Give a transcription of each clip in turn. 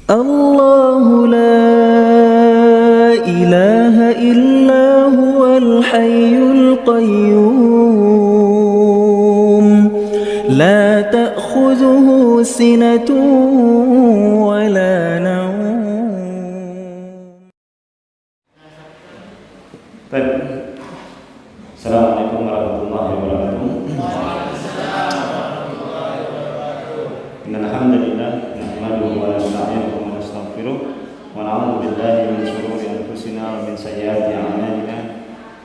الله لا إله إلا هو الحي القيوم لا تأخذه سنة ولا نوم. Assalamualaikum warahmatullahi wabarakatuh. Innal hamdalillah nahmaduhu wa nasta'inuhu wa nastaghfiruh wa na'udzu billahi min shururi anfusina wa min sayyiati a'malina.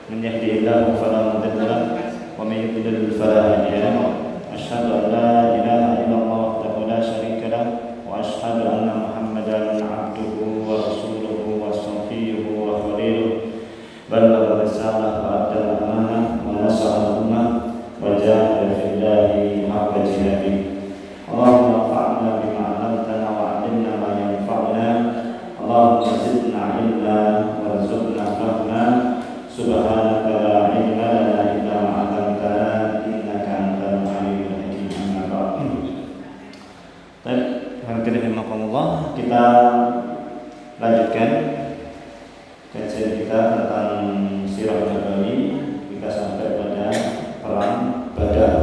Man yahdihillahu fala mudilla lahu wa man yudlil fala hadiya lahu. Asyhadu an la ilaha illallah wahdahu la syarika lahu wa asyhadu anna Muhammadan 'abduhu wa rasuluhu wa shafi'uhu wa khaliluhu. Ballagha risalah wa adda amanah wa nasaha ummah wa jahada fillahi haqqa jihadih. Allahumma fa'alna bima 'allamtana wa 'allimna ma yanfa'una. Allahumma zidna 'ilma warzuqna fahma. Subhanaka la 'ilma lana illa ma 'allamtana innaka antal 'alimul hakim. Amma ba'd. Baik, hadirin rahimakumullah, kita lanjutkan kajian kita tentang Sirah Nabawi. Kita sampai pada perang Badar.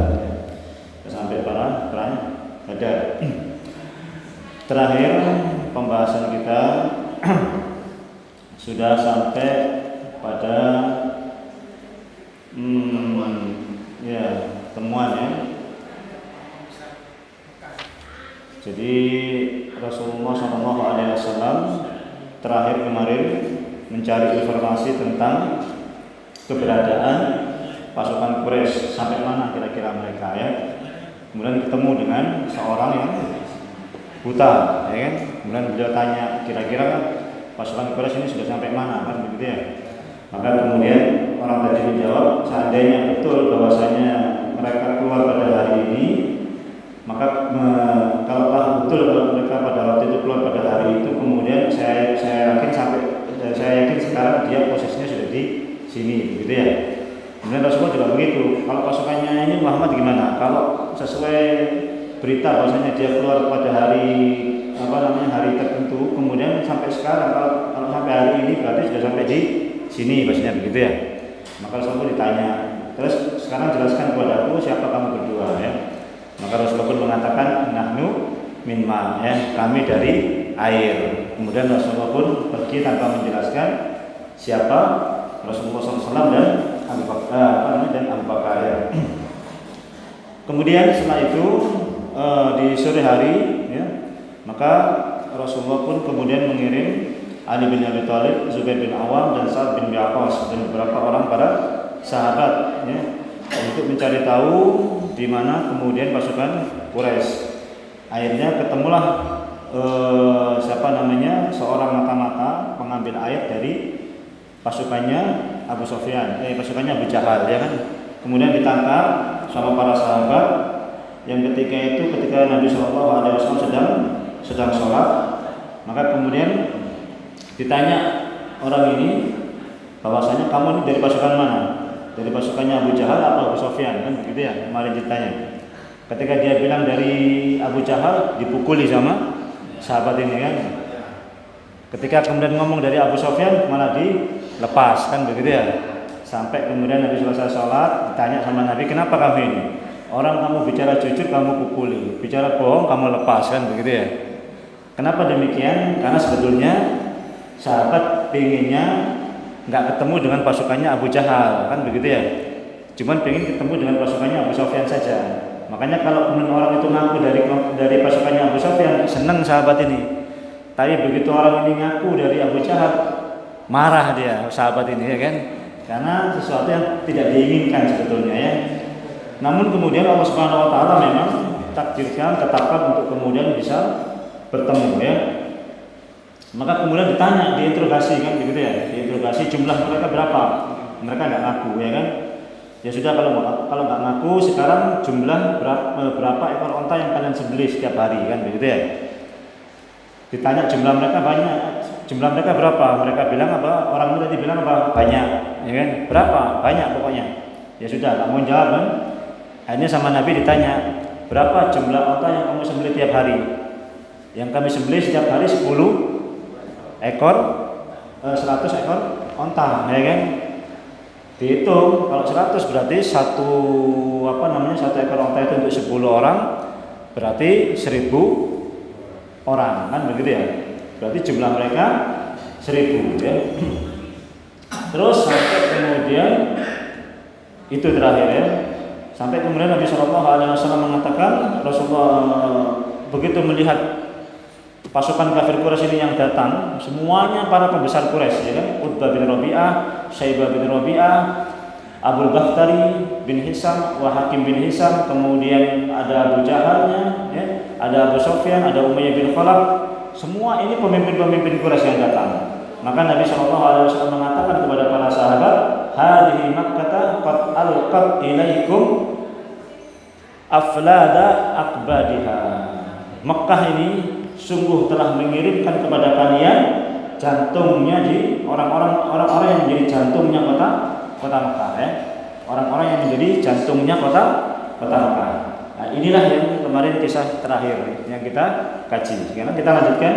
Badar. Terakhir pembahasan kita sudah sampai pada temuan ya. Jadi Rasulullah SAW terakhir kemarin mencari informasi tentang keberadaan pasukan Quraisy, sampai mana kira-kira mereka ya. Kemudian ketemu dengan seorang yang buta, ya kan? Kemudian beliau tanya, kira-kira kan pasukan Quraisy ini sudah sampai mana, kan begitu ya? Maka kemudian orang tadi menjawab, seandainya betul bahwasanya mereka keluar pada hari ini, maka kalau betul kalau mereka pada waktu itu keluar pada hari itu, kemudian saya yakin sekarang dia posisinya sudah di sini, begitu ya. Kemudian Rasulullah juga begitu. Kalau pasukannya ini Muhammad gimana? Kalau sesuai berita bahwasanya dia keluar pada hari hari tertentu, kemudian sampai sekarang kalau sampai hari ini berarti sudah sampai di sini, bahasanya begitu ya. Maka Rasulullah ditanya, terus sekarang jelaskan kepada aku siapa kamu berdua ya. Maka Rasulullah pun mengatakan nahnu min ma, ya, kami dari air. Kemudian Rasulullah pun pergi tanpa menjelaskan siapa Rasulullah SAW dan Abu Bakar ya. Kemudian setelah itu di sore hari ya, maka Rasulullah pun kemudian mengirim Ali bin Abi Thalib, Zubair bin Awam dan Sa'ad bin Waqqas dan beberapa orang para sahabat ya, untuk mencari tahu di mana kemudian pasukan Quraisy. Akhirnya ketemulah seorang mata-mata pengambil air dari pasukannya Abu Sufyan, pasukannya Abu Jahal ya kan. Kemudian ditangkap sama para sahabat yang ketika Nabi SAW sedang sholat, maka kemudian ditanya orang ini bahwasanya kamu ini dari pasukan mana? Dari pasukannya Abu Jahal atau Abu Sufyan, kan begitu ya kemarin ceritanya. Ketika dia bilang dari Abu Jahal, dipukuli sama sahabat ini kan. Ketika kemudian ngomong dari Abu Sufyan, malah dilepas, kan begitu ya. Sampai kemudian Nabi selesai sholat, ditanya sama Nabi, kenapa kamu ini? Orang kamu bicara jujur kamu pukuli, bicara bohong kamu lepas, kan begitu ya. Kenapa demikian? Karena sebetulnya sahabat pengennya nggak ketemu dengan pasukannya Abu Jahal, kan begitu ya. Cuman pengen ketemu dengan pasukannya Abu Sufyan saja. Makanya kalau kemudian orang itu ngaku dari pasukannya Abu Sufyan, senang sahabat ini. Tapi begitu orang ini ngaku dari Abu Jahal, marah dia sahabat ini ya kan, karena sesuatu yang tidak diinginkan sebetulnya ya. Namun kemudian Allah Subhanahu Wa Taala memang takdirkan, tetapkan untuk kemudian bisa bertemu ya. Maka kemudian ditanya, diinterogasi kan begitu ya, diinterogasi jumlah mereka berapa, mereka nggak ngaku ya kan. Ya sudah, kalau nggak ngaku sekarang jumlah berapa ekor onta yang kalian sembelih setiap hari kan begitu ya. Ditanya jumlah mereka banyak, jumlah mereka berapa? Mereka bilang apa? Orang itu tadi bilang apa? Banyak, ya kan? Berapa? Banyak pokoknya. Ya sudah, nggak mau jawab kan? Akhirnya sama Nabi ditanya, berapa jumlah onta yang kamu sembelih tiap hari? Yang kami sembelih setiap hari 10 ekor 100 ekor onta, ya kan? Dihitung kalau 100 berarti satu ekor onta itu untuk 10 orang berarti 1000 orang, kan begitu ya? Berarti jumlah mereka 1000 ya. Terus sampai kemudian itu terakhir ya. Sampai kemudian Nabi Shallallahu Alaihi Wasallam mengatakan, Rasulullah begitu melihat pasukan kafir Quraisy ini yang datang, semuanya para pembesar Quraisy, ya kan? Utbah bin Rabi'ah, Syaibah bin Rabi'ah, Abul Bakhtari bin Hisam, Hakim bin Hisam, kemudian ada Abu Jahalnya, ya, ada Abu Sufyan, ada Umayyah bin Khalaf. Semua ini pemimpin-pemimpin Quraisy yang datang. Maka Nabi Shallallahu Alaihi Wasallam mengatakan kepada para sahabat, hadhihi Makkah qad alqat ilaikum aflada akbadiha. Mekah ini sungguh telah mengirimkan kepada kalian jantungnya di orang-orang yang menjadi jantungnya kota Mekah, ya. Orang-orang yang menjadi jantungnya kota Mekah. Nah, inilah yang kemarin kisah terakhir yang kita kaji. Sekarang kita lanjutkan.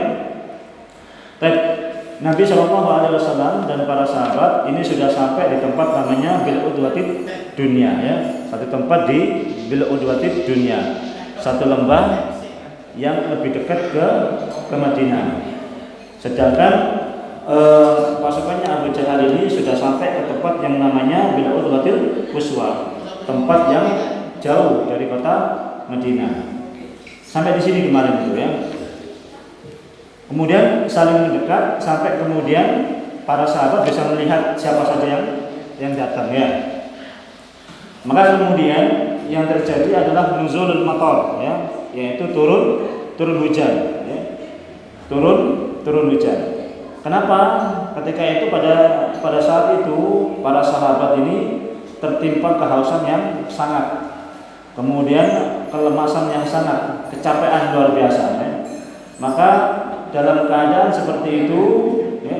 Nabi Shallallahu Alaihi Wasallam dan para sahabat ini sudah sampai di tempat namanya Bil Udwatid Dunya, ya. Satu tempat di Bil Udwatid Dunya, satu lembah yang lebih dekat ke Madinah. Sedangkan pasukannya Abu Jahal ini sudah sampai ke tempat yang namanya Bil Udwatil Quswa, tempat yang jauh dari kota Madinah. Sampai di sini kemarin itu, ya. Kemudian saling mendekat sampai kemudian para sahabat bisa melihat siapa saja yang datang, ya. Maka kemudian yang terjadi adalah nuzulul matar, ya, yaitu turun hujan, ya. Turun hujan. Kenapa? Ketika itu pada saat itu para sahabat ini tertimpa kehausan yang sangat, kemudian kelemasan yang sangat, kecapean luar biasa, ya. Maka dalam keadaan seperti itu, ya,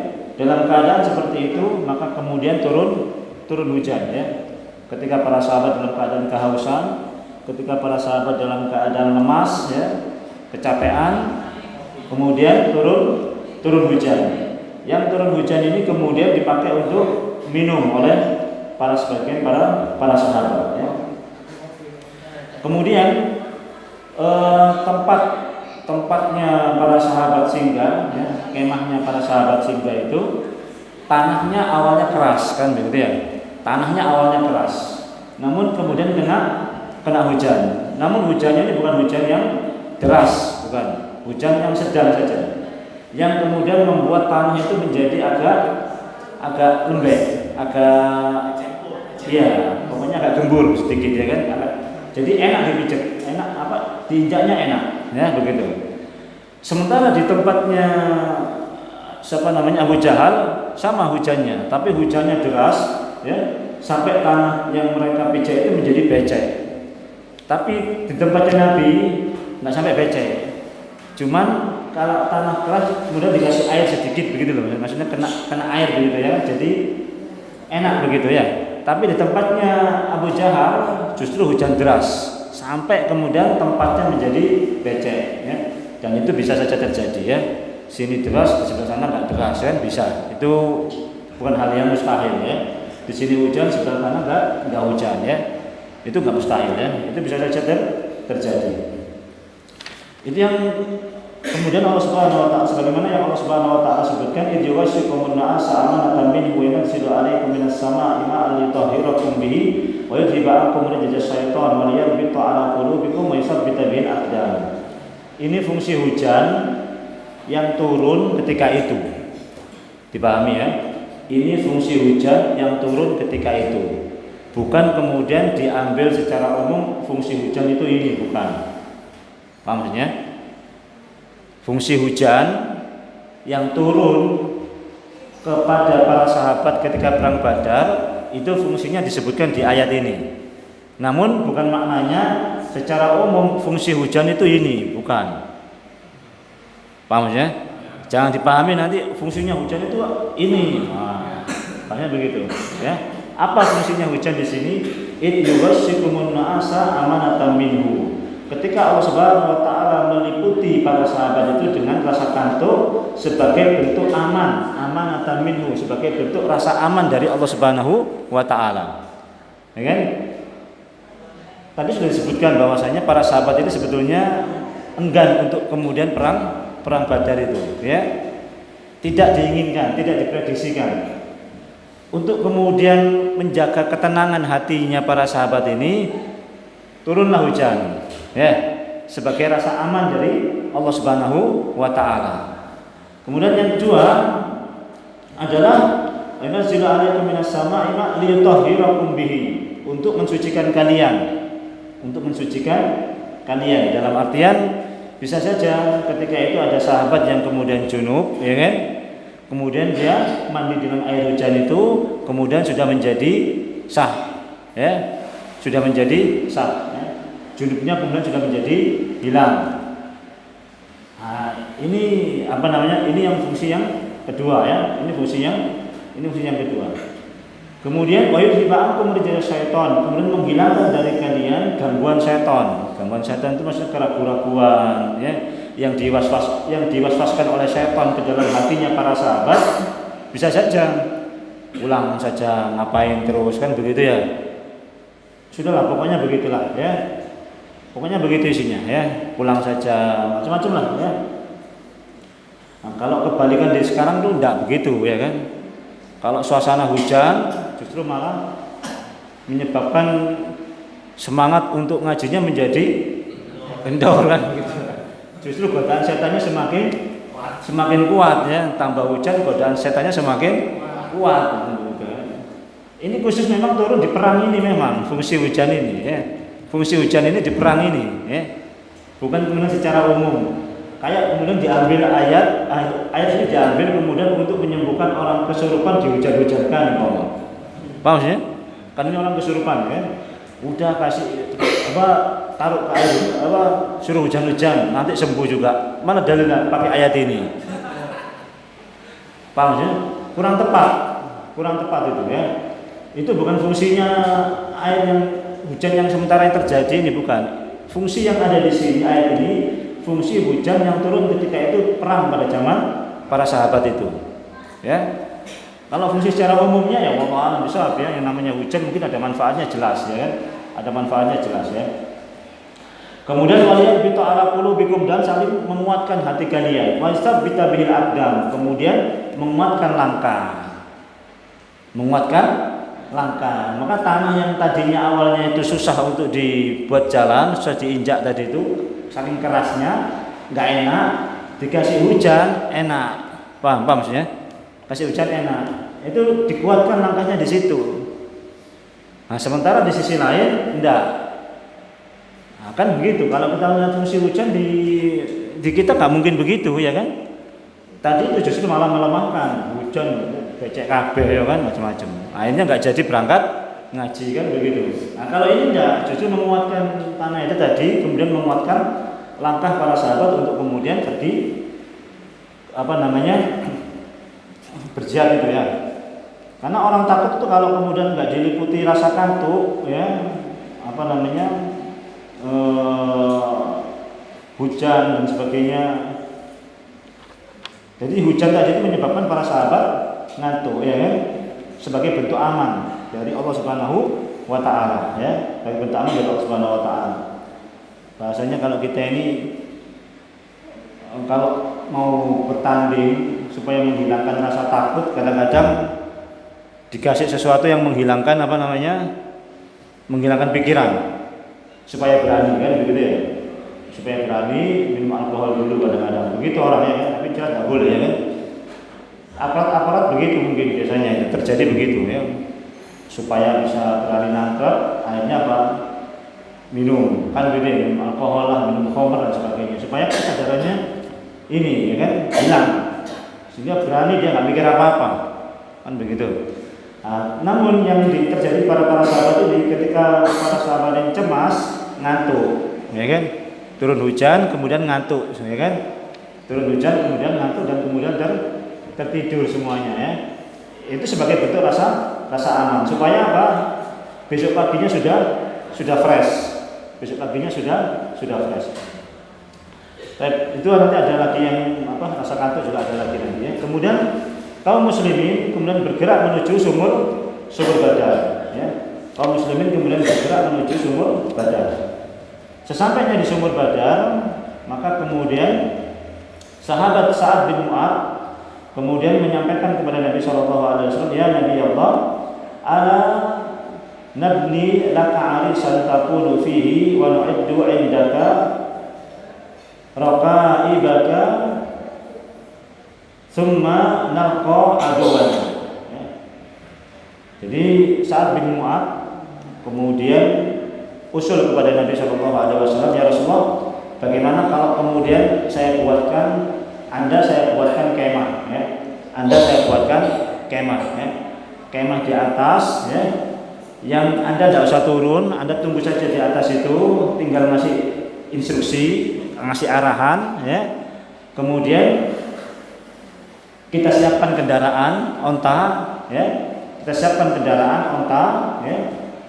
maka kemudian turun hujan, ya. Ketika para sahabat dalam keadaan kehausan, ketika para sahabat dalam keadaan lemas, ya, kecapean, kemudian turun hujan. Yang turun hujan ini kemudian dipakai untuk minum oleh sebagian para sahabat, ya. Kemudian tempatnya para sahabat singgah, ya, kemahnya para sahabat singgah itu tanahnya awalnya keras, kan begitu, ya. Tanahnya awalnya keras, namun kemudian kena hujan. Namun hujannya ini bukan hujan yang deras, bukan, hujan yang sedang saja, yang kemudian membuat tanah itu menjadi agak lembek, pokoknya agak gembur sedikit, ya kan. Jadi enak dipijak, diinjaknya enak, ya, begitu. Sementara di tempatnya Abu Jahal sama hujannya, tapi hujannya deras, ya, sampai tanah yang mereka pijak itu menjadi becek. Tapi di tempatnya Nabi nggak sampai becek, cuman kalau tanah keras kemudian dikasih air sedikit begitu loh, maksudnya kena air begitu, ya, jadi enak begitu, ya. Tapi di tempatnya Abu Jahal justru hujan deras sampai kemudian tempatnya menjadi becek, ya. Dan itu bisa saja terjadi, ya. Sini deras, di sebelah sana nggak deras, kan bisa. Itu bukan hal yang mustahil, ya. Di sini hujan, sebelah sana nggak hujan, ya. Itu nggak mustahil, ya. Itu bisa saja terjadi. Itu yang kemudian Allah Subhanahu wa taala, sebagaimana yang Allah Subhanahu wa taala sebutkan, idyawasyikum na'asa amanatan minhu wa yanzilu 'alaikum minas sama'i ma'an litahhirakum bihi wa yudhiba 'ankum rijza syaitan wa liyarbita 'ala qulubikum wa yuthabbita bihi al-aqdam. Ini fungsi hujan yang turun ketika itu. Dipahami, ya? Ini fungsi hujan yang turun ketika itu. Bukan kemudian diambil secara umum fungsi hujan itu ini, bukan. Paham maksudnya? Fungsi hujan yang turun kepada para sahabat ketika perang Badar itu fungsinya disebutkan di ayat ini. Namun bukan maknanya secara umum fungsi hujan itu ini, bukan. Paham ya? Jangan dipahami nanti fungsinya hujan itu ini. Makanya begitu, ya. Apa fungsinya hujan di sini? Idyawasyikum na'asa amanatan minhu. Ketika Allah Subhanahu wa taala meliputi para sahabat itu dengan rasa kantuk sebagai bentuk amanatan minhu, sebagai bentuk rasa aman dari Allah Subhanahu wa taala. Ya kan? Tadi sudah disebutkan bahwasanya para sahabat itu sebetulnya enggan untuk kemudian perang Badar itu, ya. Tidak diinginkan, tidak diprediksikan. Untuk kemudian menjaga ketenangan hatinya para sahabat ini, turunlah hujan, ya, sebagai rasa aman dari Allah Subhanahu wa taala. Kemudian yang kedua adalah anzila alaikum minas sama'i ma liyutahhirakum bihi, untuk mensucikan kalian. Dalam artian bisa saja ketika itu ada sahabat yang kemudian junub, ya kan? Kemudian dia mandi dengan air hujan itu, kemudian sudah menjadi sah, ya, sudah menjadi sah. Ya. Junubnya kemudian sudah menjadi hilang. Nah, ini apa namanya? Ini yang fungsi yang kedua, ya. Ini fungsi yang kedua. Kemudian wayudhiba'akum rijal syaitan, kemudian menghilangkan dari kalian gangguan setan. Gangguan setan itu maksudnya keraguan-raguan, ya, yang diwaswaskan oleh setan ke dalam hatinya para sahabat. Bisa saja ulang saja, ngapain terus, kan begitu ya. Sudahlah, pokoknya begitulah, ya. Pokoknya begitu isinya, ya. Pulang saja, macam-macam lah, ya. Nah, kalau kebalikan dari sekarang tuh enggak begitu, ya kan. Kalau suasana hujan justru malah menyebabkan semangat untuk ngajinya menjadi kendor, kan gitu. Justru godaan setannya semakin kuat, ya. Tambah hujan godaan setannya semakin kuat. Ini khusus memang turun di perang ini, memang fungsi hujan ini, ya. Fungsi hujan ini di perang ini, ya. Bukan kemudian secara umum. Kayak kemudian diambil ayat ini diambil kemudian untuk menyembuhkan orang kesurupan dihujan-hujankan, paham sih? Kan ini orang kesurupan, ya. Udah kasih taruh ke air, suruh hujan-hujan, nanti sembuh juga. Mana dalilnya pakai ayat ini? Paham sih? Kurang tepat itu, ya. Itu bukan fungsinya air yang hujan yang sementara yang terjadi ini, bukan. Fungsi yang ada di sini ayat ini, fungsi hujan yang turun ketika itu perang pada zaman para sahabat itu, ya. Kalau fungsi secara umumnya ya wallahu a'lam bishawab, ya, yang namanya hujan mungkin ada manfaatnya jelas, ya kan? Ada manfaatnya jelas, ya. Kemudian waliyat bi ta'ala qulubikum, dan saling menguatkan hati kalian. Wa istabita bihil aqdam, kemudian menguatkan langkah. Maka tanah yang tadinya awalnya itu susah untuk dibuat jalan, susah diinjak tadi itu, saking kerasnya, nggak enak, dikasih hujan enak. Paham maksudnya? Kasih hujan enak. Itu dikuatkan langkahnya di situ. Nah, sementara di sisi lain enggak. Nah, kan begitu. Kalau kita melihat fungsi hujan di kita nggak mungkin begitu, ya kan? Tadi itu justru malah melemahkan. Hujan becek kabeh, ya kan, macam-macam. Akhirnya nggak jadi berangkat ngaji, kan begitu. Nah, kalau ini enggak, justru menguatkan tanah itu tadi, kemudian menguatkan langkah para sahabat untuk kemudian berjihad itu, ya. Karena orang takut itu kalau kemudian nggak diliputi rasa kantuk, ya, hujan dan sebagainya. Jadi hujan tadi itu menyebabkan para sahabat ngantuk, ya kan? Sebagai bentuk aman dari Allah Subhanahu wa taala, ya. Sebagai bentuk aman dari Allah Subhanahu wa taala. Bahasanya kalau kita ini kalau mau bertanding supaya menghilangkan rasa takut, kadang-kadang dikasih sesuatu yang menghilangkan menghilangkan pikiran supaya berani, kan begitu, ya. Supaya berani minum alkohol dulu kadang-kadang. Begitu orangnya, kan, tapi jelas nggak boleh, ya kan. Aparat-aparat begitu mungkin biasanya itu terjadi begitu, ya. Supaya bisa berani nangkep, akhirnya minum, kan begitu, minum alkohol lah, minum khamr dan sebagainya, supaya kesadarannya ini, ya kan, hilang, sehingga berani, dia nggak mikir apa-apa, kan begitu. Nah, namun yang terjadi pada para sahabat ini, ketika para sahabat yang cemas, ngantuk, ya kan, turun hujan kemudian ngantuk, ya kan, turun hujan kemudian ngantuk dan kemudian tertidur semuanya, ya. Itu sebagai bentuk rasa aman, supaya apa? Besok paginya sudah fresh. Besok paginya sudah fresh. Itu nanti ada lagi yang rasa kantuk juga ada lagi nanti ya. Kemudian kaum muslimin kemudian bergerak menuju sumur Badar ya. Kaum muslimin kemudian bergerak menuju sumur Badar. Sesampainya di sumur Badar, maka kemudian sahabat Sa'ad bin Mu'adz kemudian menyampaikan kepada Nabi sallallahu alaihi wasallam, "Ya Nabi Allah, ala nabni laka 'arisan takunu fihi wa nu'iddu 'indaka raqa'ibaka thumma nalqa aduwana." Ya. Jadi Sa'ad bin Mu'adz kemudian usul kepada Nabi sallallahu alaihi wasallam, "Ya Rasulullah, bagaimana kalau kemudian saya buatkan kemah ya. Anda saya buatkan kemah ya. Kemah di atas ya. Yang Anda tidak usah turun, Anda tunggu saja di atas itu, tinggal ngasih instruksi, ngasih arahan ya. Kemudian kita siapkan kendaraan onta ya. Kita siapkan kendaraan onta ya.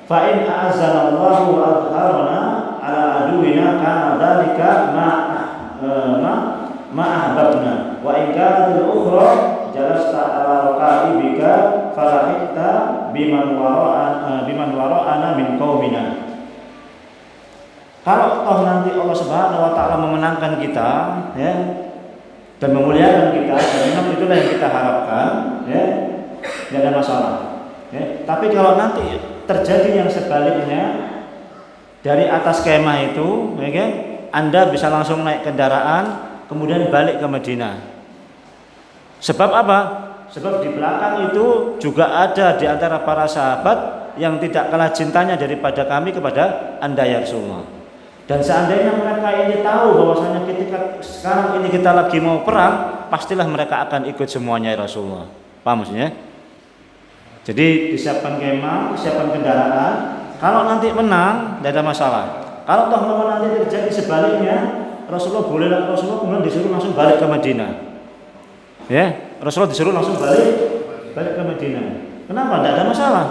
Fa in a'azzanallahu adharana ala aduwina kana dzalika ma'ahbabna wa in kanat al-ukhra jalasta ala raqa'ibika farahita biman wara'ana min qaumina. Kalau toh nanti Allah Subhanahu wa taala memenangkan kita ya dan memuliakan kita, dan memang itulah yang kita harapkan ya, tidak ada masalah ya. Tapi kalau nanti terjadi yang sebaliknya dari atas kemah itu ya kan, Anda bisa langsung naik kendaraan kemudian balik ke Madinah. Sebab apa? Sebab di belakang itu juga ada di antara para sahabat yang tidak kalah cintanya daripada kami kepada Anda ya Rasulullah. Dan seandainya mereka ini tahu bahwasanya ketika sekarang ini kita lagi mau perang, pastilah mereka akan ikut semuanya ya Rasulullah. Paham maksudnya? Jadi disiapkan kemah, siapkan kendaraan. Kalau nanti menang, tidak ada masalah. Kalau toh memang nanti terjadi sebaliknya, Rasulullah kemudian disuruh langsung balik ke Madinah. Ya, Rasulullah disuruh langsung balik ke Madinah. Kenapa? Tidak ada masalah.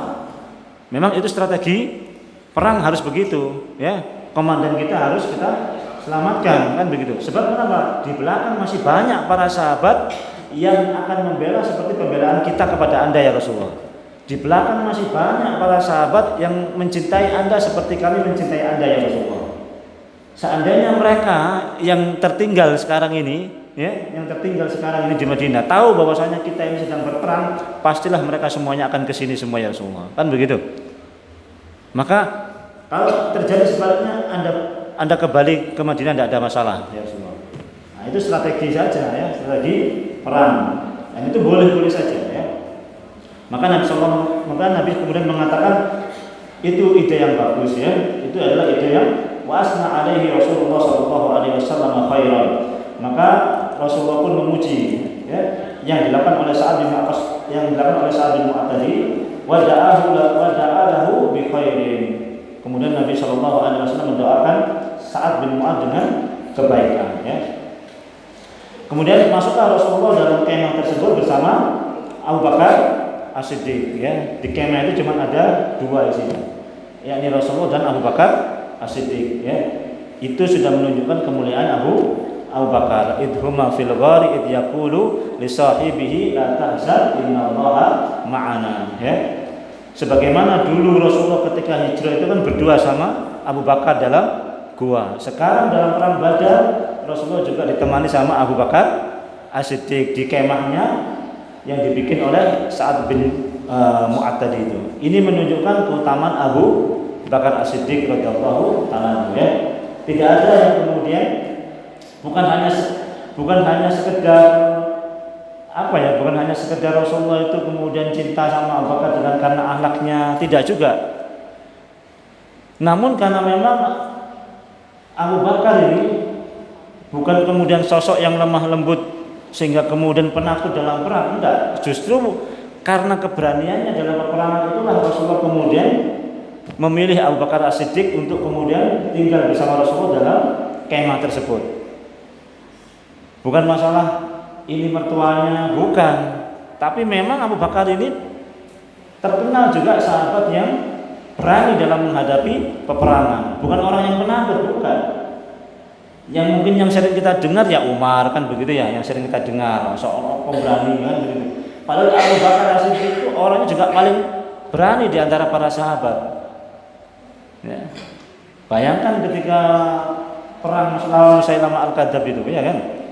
Memang itu strategi perang harus begitu, ya. Komandan kita harus kita selamatkan, kan begitu. Sebab kenapa? Di belakang masih banyak para sahabat yang akan membela seperti pembelaan kita kepada Anda ya Rasulullah. Di belakang masih banyak para sahabat yang mencintai Anda seperti kami mencintai Anda ya Rasulullah. Seandainya mereka yang tertinggal sekarang ini, ya, yang tertinggal sekarang ini di Madinah, tahu bahwasanya kita ini sedang berperang, pastilah mereka semuanya akan ke sini semua ya Rasulullah. Kan begitu. Maka kalau terjadi sebaliknya Anda kembali ke Madinah tidak ada masalah ya Rasulullah. Nah, itu strategi saja ya, strategi perang. Dan itu boleh-boleh saja ya. Maka Nabi kemudian mengatakan itu ide yang bagus ya. Itu adalah ide yang wasna alaihi Rasulullah sallallahu alaihi wasallam khairan. Maka Rasulullah pun memuji ya yang dilakukan oleh Sa'ad bin Mu'adz tadi, wa da'alahu bi khairin. Kemudian Nabi sallallahu alaihi wasallam mendoakan Sa'ad bin Mu'adz dengan kebaikan ya. Kemudian masuklah Rasulullah dalam kemah tersebut bersama Abu Bakar As-Siddiq ya. Di kemah itu cuma ada dua di sini, yakni Rasulullah dan Abu Bakar As-Siddiq ya. Itu sudah menunjukkan kemuliaan Abu Bakar. Idhuma fil ghari id yaqulu li sahibihi la tahzan innallaha ma'ana ya. Sebagaimana dulu Rasulullah ketika hijrah itu kan berdua sama Abu Bakar dalam gua. Sekarang dalam perang Badar Rasulullah juga ditemani sama Abu Bakar As-Siddiq di kemahnya yang dibikin oleh Sa'ad bin Mu'adz tadi itu. Ini menunjukkan keutamaan Abu Bakar As-Siddiq radhiyallahu taala ya. Tidak ada yang kemudian bukan hanya sekedar bukan hanya sekedar Rasulullah itu kemudian cinta sama Abu Bakar dengan karena akhlaknya, tidak juga. Namun karena memang Abu Bakar ini bukan kemudian sosok yang lemah lembut sehingga kemudian penakut dalam perang, tidak. Justru karena keberaniannya dalam peperangan itulah Rasulullah kemudian memilih Abu Bakar As-Siddiq untuk kemudian tinggal bersama Rasulullah dalam kemah tersebut. Bukan masalah ini mertuanya, bukan. Tapi memang Abu Bakar ini terkenal juga sahabat yang berani dalam menghadapi peperangan. Bukan orang yang penakut, bukan. Yang mungkin yang sering kita dengar ya Umar kan begitu ya, yang sering kita dengar seorang pemberani kan begitu. Padahal Abu Bakar As-Siddiq itu orangnya juga paling berani di antara para sahabat. Ya. Bayangkan ketika perang melawan Musailamah Al-Kadzdzab itu, ya kan?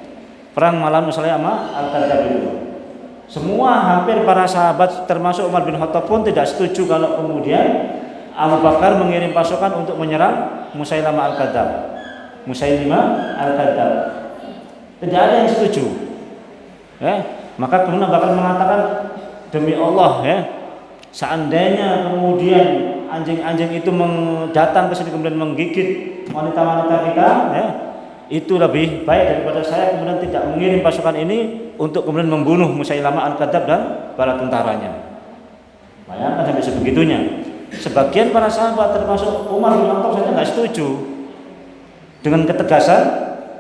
Perang melawan Musailamah Al-Kadzdzab itu. Semua hampir para sahabat termasuk Umar bin Khattab pun tidak setuju kalau kemudian Abu Bakar mengirim pasukan untuk menyerang Musailamah Al-Kadzdzab. Musailimah Al-Kadzdzab. Tidak ada yang setuju. Ya, maka kemudian Abu Bakar mengatakan, demi Allah ya, seandainya kemudian anjing-anjing itu datang ke sini kemudian menggigit wanita-wanita kita, ya, itu lebih baik daripada saya kemudian tidak mengirim pasukan ini untuk kemudian membunuh Musailamah Al-Kadzdzab dan para tentaranya. Bayangkan sampai sebegitunya. Sebagian para sahabat termasuk Umar bin Khattab saja nggak setuju dengan ketegasan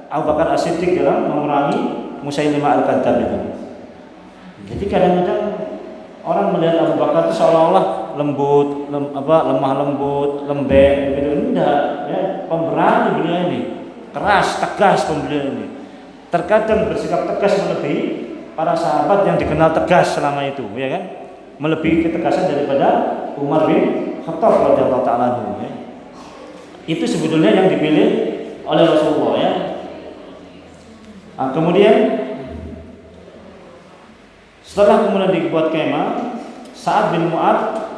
Abu Bakar As-Siddiq dalam memerangi Musailimah Al-Kadzdzab itu. Jadi kadang-kadang orang melihat Abu Bakar itu seolah-olah lembut, lemah lembut, lembek, begitu. Enggak, ya, pemberani beliau ini, keras, tegas pembeliau ini. Terkadang bersikap tegas melebihi para sahabat yang dikenal tegas selama itu, ya kan? Melebihi ketegasan daripada Umar bin Khattab radhiyallahu ta'ala anhu, ya. Itu sebetulnya yang dipilih oleh Rasulullah, ya. Nah, kemudian setelah kemudian dibuat kemah, Sa'ad bin Mu'adz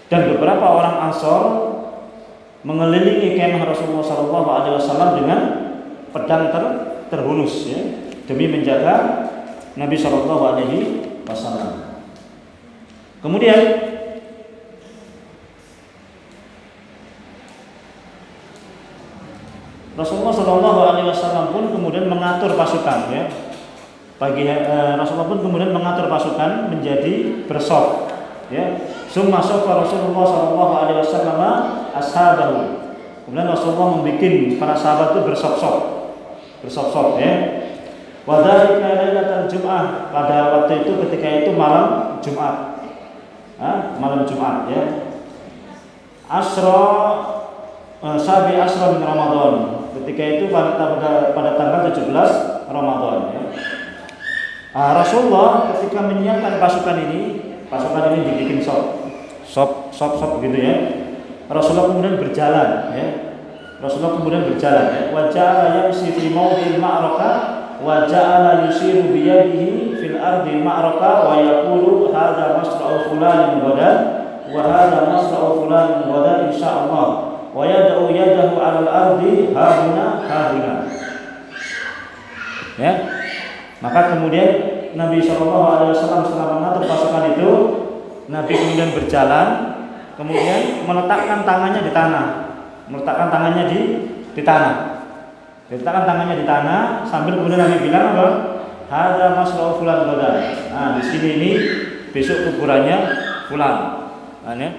dan beberapa orang Ansor mengelilingi kemah Rasulullah SAW dengan pedang terhunus, ya, demi menjaga Nabi SAW. Kemudian Rasulullah SAW pun kemudian mengatur pasukan, ya. Rasulullah pun kemudian mengatur pasukan menjadi bersaf, ya. Summa safa Rasulullah SAW ashabahu. Kemudian Rasulullah membuat para sahabat itu bersaf-saf, ya. Wa dzalika lailatul Jum'ah, pada waktu itu ketika itu malam Jumat. Malam Jumat, ya. Sabi asra min Ramadan. Ketika itu pada tanggal 17 Ramadan, ya. Rasulullah ketika menyiapkan pasukan ini dibikin sop gitu, ya. Rasulullah kemudian berjalan, ya. Wa ja'ala yamshi fi mawdil ma'rakah wa ja'ala yusiru bi yadihi fil ardi ma'rakah wa yaqulu hadza masra'u fulanin ghadan wa hadza masra'u fulanin ghadan insyaallah wa yad'u yadahu 'alal ardi hahuna. Ya. Maka kemudian Nabi SAW setelah mengatur pasukan itu, Nabi kemudian berjalan, kemudian meletakkan tangannya di tanah, Diletakkan tangannya di tanah sambil kemudian Nabi bilang apa? Hadza masra'u fulan ghadan. Nah, di sini ini besok kuburannya fulan. Ya.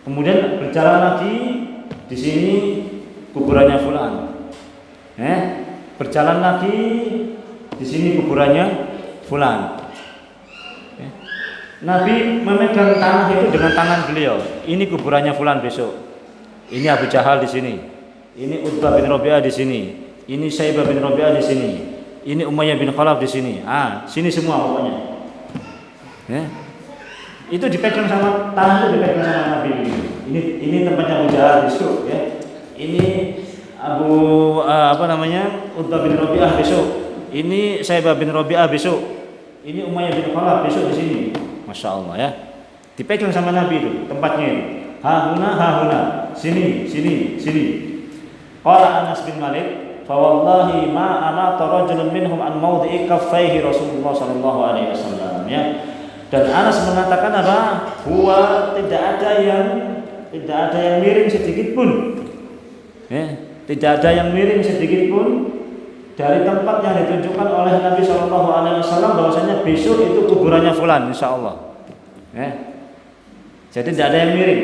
Kemudian berjalan lagi, di sini kuburannya fulan. Berjalan lagi, di sini kuburannya fulan. Nabi memegang tanah itu dengan tangan beliau. Ini kuburannya fulan besok. Ini Abu Jahal di sini. Ini Utbah bin Rabi'ah di sini. Ini Syaibah bin Rabi'ah di sini. Ini Umayyah bin Khalaf di sini. Sini semua pokoknya. Ya. Itu dipegang sama tanah itu dipegang sama Nabi. Ini tempatnya Abu Jahal besok, ya. Ini Utbah bin Rabi'ah besok. Ini Syaibah bin Rabi'ah besok. Ini Umayyah bin Khalaf besok di sini. Masya Allah, ya. Dipegang sama Nabi itu tempatnya itu. Hahuna, sini. Qala Anas bin Malik, fa wallahi ma ana tarajulun minhum an mawdi'i kaffaihi Rasulullah sallallahu alaihi wasallam, ya. Dan Anas mengatakan apa? Huwa tidak ada yang miring sedikit pun. Ya, tidak ada yang miring sedikit pun dari tempat yang ditunjukkan oleh Nabi sallallahu alaihi wasallam bahwasanya besok itu kuburannya fulan insyaallah. Ya. Jadi tidak ada yang miring.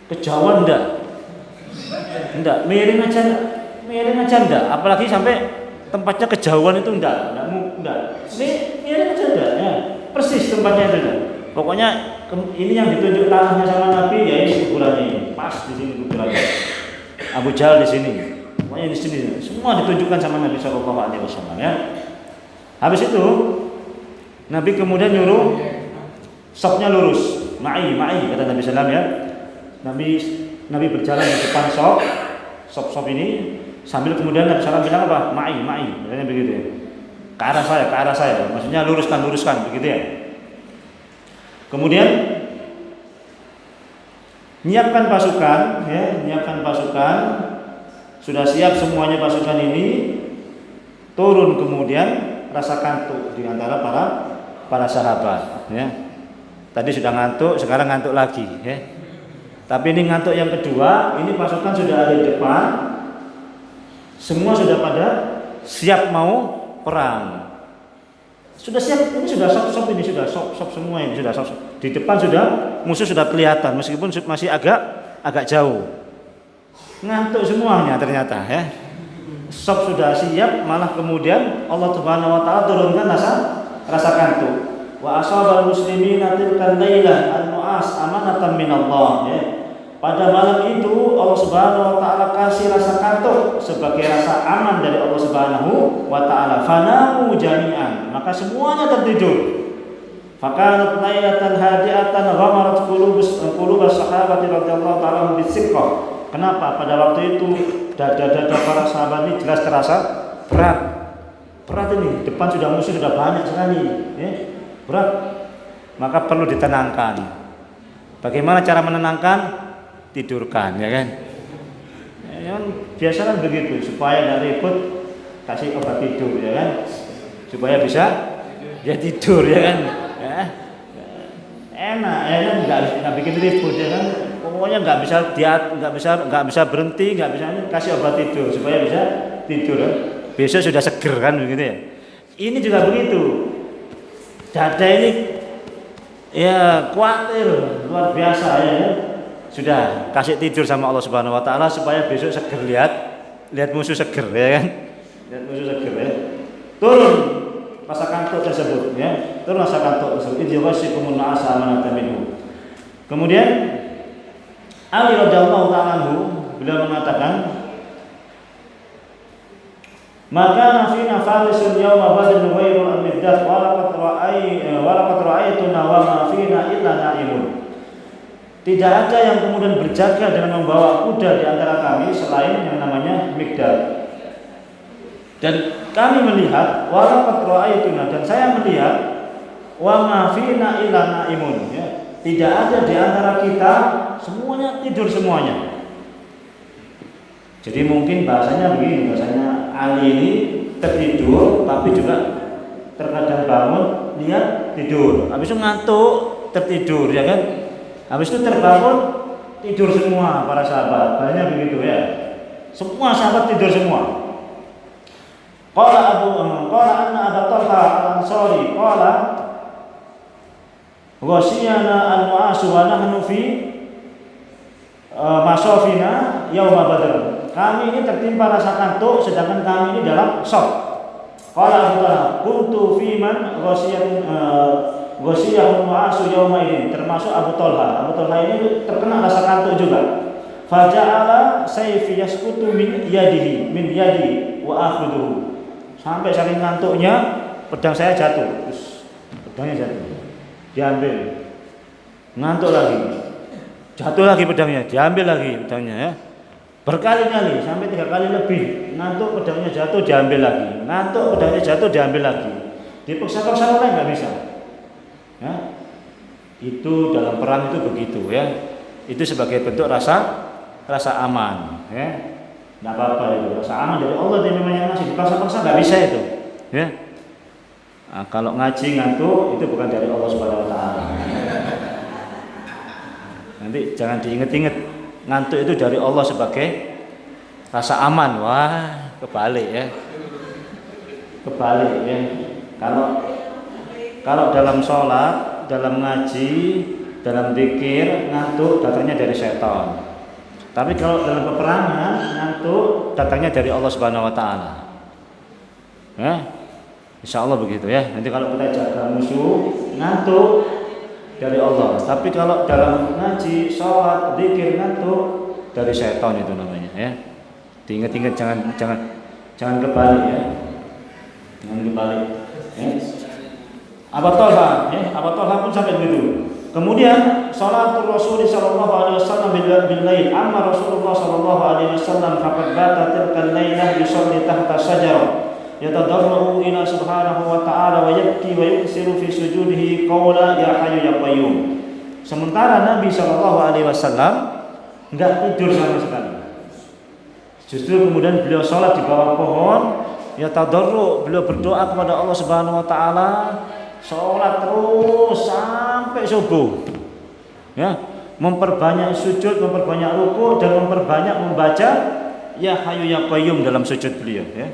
Kejauhan enggak, miring aja enggak, apalagi sampai tempatnya kejauhan itu enggak. Miring aja enggak, ya. Persis tempatnya itu enggak. Pokoknya ini yang ditunjuk tanahnya sama Nabi, ya ini kuburannya ini, pas di sini kuburannya. Abu Jahal di sini, Pokoknya di sini semua ditunjukkan sama Nabi Shallallahu Alaihi Wasallam ya. Habis itu Nabi kemudian nyuruh safnya lurus, ma'i kata Nabi Sallam ya. Nabi berjalan di depan saf ini sambil kemudian Nabi Sallam bilang apa? Ma'i, katanya begitu ya. Ke arah saya, maksudnya luruskan begitu ya. Kemudian nyiapkan pasukan, sudah siap semuanya pasukan ini, turun kemudian rasa kantuk di antara para sahabat ya. Tadi sudah ngantuk, sekarang ngantuk lagi ya. Tapi ini ngantuk yang kedua, ini pasukan sudah ada di depan, semua sudah pada siap mau perang. Sudah siap, ini sudah sop ini sudah sop semua ini sudah sop. Di depan sudah musuh sudah kelihatan meskipun masih agak jauh. Ngantuk semuanya ternyata ya. Sop sudah siap, malah kemudian Allah Subhanahu wa taala turunkan rasa kantuk. Wa ashabal muslimina tilkan lailah an-nu'as amanatan minallah ya. Pada malam itu Allah Subhanahu wa taala kasih rasa kantuk sebagai rasa aman dari Allah Subhanahu wa taala. Fanamu jami'an, maka semuanya tertidur. Fakanat lailatan hadiatan ghamarat qulubas sahabati radhiyallahu ta'ala bisiqqah. Kenapa? Pada waktu itu dada-dada para sahabat ini jelas terasa berat ini. Depan sudah musuh sudah banyak sekali ya. Berat. Maka perlu ditenangkan. Bagaimana cara menenangkan? Tidurkan ya kan. Ya, biasa kan begitu supaya nggak ribut kasih obat tidur ya kan. Supaya bisa ya tidur ya kan. Ya. Enak ya kan nggak bikin ribut ya kan. Pokoknya nggak bisa berhenti, nggak bisa kasih obat tidur supaya bisa tidur kan. Besok sudah seger kan begitu ya. Ini juga begitu. Dada ini ya khawatir luar biasa ya. Sudah kasih tidur sama Allah Subhanahu wa taala supaya besok seger lihat musuh seger ya kan. Lihat musuh seger ya. Turun rasa kantuk tersebut ya. Turun rasa kantuk tersebut. Idhawasikumun na'asa amanatan minhu. Kemudian Ali radhiyallahu ta'ala beliau mengatakan maka nafina farisun yawma badrin wairul al-middat walaqad ra'aytuna wa ma fina illa na'imun. Tidak ada yang kemudian berjaga dengan membawa kuda di antara kami selain yang namanya Mikdad. Dan kami melihat walaqad ra'aytuna, dan saya melihat wa ma fina illa na'imun ya. Tidak ada di antara kita semuanya tidur semuanya. Jadi mungkin bahasanya begini, bahasanya Ali ini tertidur tapi juga terkadang bangun lihat tidur. Habis itu ngantuk tertidur ya kan. Habis itu terbangun tidur semua para sahabat. Bahasanya begitu ya. Semua sahabat tidur semua. Qala anna Abu Talha al-Ansari qala Ghasyana an-nu'asu wa nahnu fi masafina yauma badr. Kami ini tertimpa rasa kantuk sedangkan kami ini dalam shaf. Qala Abu Talha kuntu fi man ghasyahun nu'asu yauma idin, termasuk Abu Talha. Abu Talha ini terkena rasa kantuk juga. Faja'ala sayfi yasqutu min yadi wa akhudhu. Sampai saking ngantuknya pedang saya jatuh. Pedangnya jatuh. Diambil, ngantuk lagi, jatuh lagi pedangnya, diambil lagi pedangnya ya, berkali-kali sampai 3 kali lebih, ngantuk pedangnya jatuh, diambil lagi, ngantuk pedangnya jatuh, diambil lagi, dipaksa-paksa oleh nggak bisa, ya. Itu dalam perang itu begitu ya, itu sebagai bentuk rasa aman, ya, nggak apa-apa itu, rasa aman dari Allah dan memang masih dipaksa-paksa nggak bisa itu, ya. Nah, kalau ngaji ngantuk itu bukan dari Allah Subhanahu wa taala. Nanti jangan diinget-inget, ngantuk itu dari Allah sebagai rasa aman. Wah, kebalik ya. Kebalik ya. Kalau dalam sholat, dalam ngaji, dalam zikir, ngantuk datangnya dari setan. Tapi kalau dalam peperangan, ngantuk datangnya dari Allah Subhanahu wa taala. Ya. Insya Allah begitu ya. Nanti kalau kita jaga musuh ngantuk dari Allah. Tapi kalau dalam ngaji, sholat, zikir ngantuk dari setan itu namanya ya. Diingat-ingat, jangan kebalik ya. Jangan kebalik. Ya. Abu Talha pun sampai begitu. Kemudian salatul Rasul sallallahu alaihi wasallam bil lail. Amma Rasulullah sallallahu alaihi wasallam faqad bata tilkal lailah yusalli tahta syajarah. Yatadarru ila subhanahu wa ta'ala wa yabki wa yuksiru fi sujudihi qawla ya hayyu ya qayyum. Sementara Nabi sallallahu alaihi wasallam enggak tidur sama sekali. Justru kemudian beliau salat di bawah pohon, yatadarru, beliau berdoa kepada Allah Subhanahu wa taala, salat terus sampai subuh. Ya, memperbanyak sujud, memperbanyak ruku dan memperbanyak membaca ya hayyu ya qayyum dalam sujud beliau ya.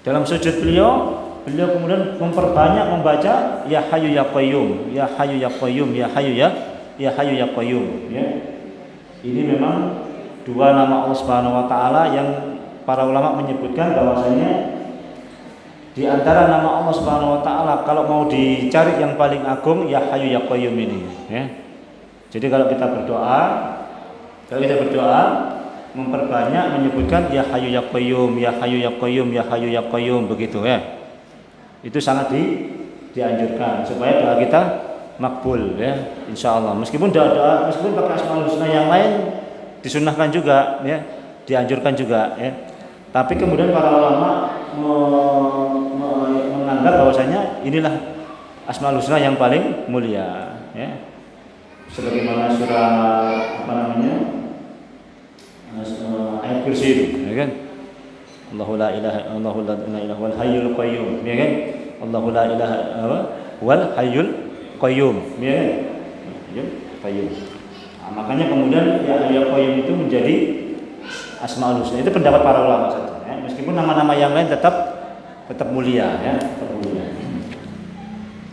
Dalam sujud beliau kemudian memperbanyak membaca ya hayyu ya qayyum, ya hayyu ya qayyum, ya hayyu ya hayyu ya qayyum ya. Ini memang dua nama Allah Subhanahu wa taala yang para ulama menyebutkan bahwasanya di antara nama Allah Subhanahu wa taala kalau mau dicari yang paling agung ya hayyu ya qayyum ini ya. Jadi kalau kita berdoa memperbanyak menyebutkan ya hayyu ya qayyum, ya hayyu ya qayyum, ya hayyu ya qayyum begitu ya. Itu sangat dianjurkan supaya doa kita makbul ya, insyaallah. Meskipun pakai asmaul husna yang lain disunnahkan juga ya, dianjurkan juga ya. Tapi kemudian para ulama menganggap bahwasanya inilah asmaul husna yang paling mulia ya. Sebagaimana surah ayat kursi itu ya kan, Allahu la ilaha illallah wal hayyul qayyum ya kan, Allahu la ilaha wal hayyul qayyum ya kan, qayyum. Nah, makanya kemudian ya hayyul qayyum itu menjadi asmaul husna. Itu pendapat para ulama saja ya. Meskipun nama-nama yang lain tetap mulia ya, tetap mulia.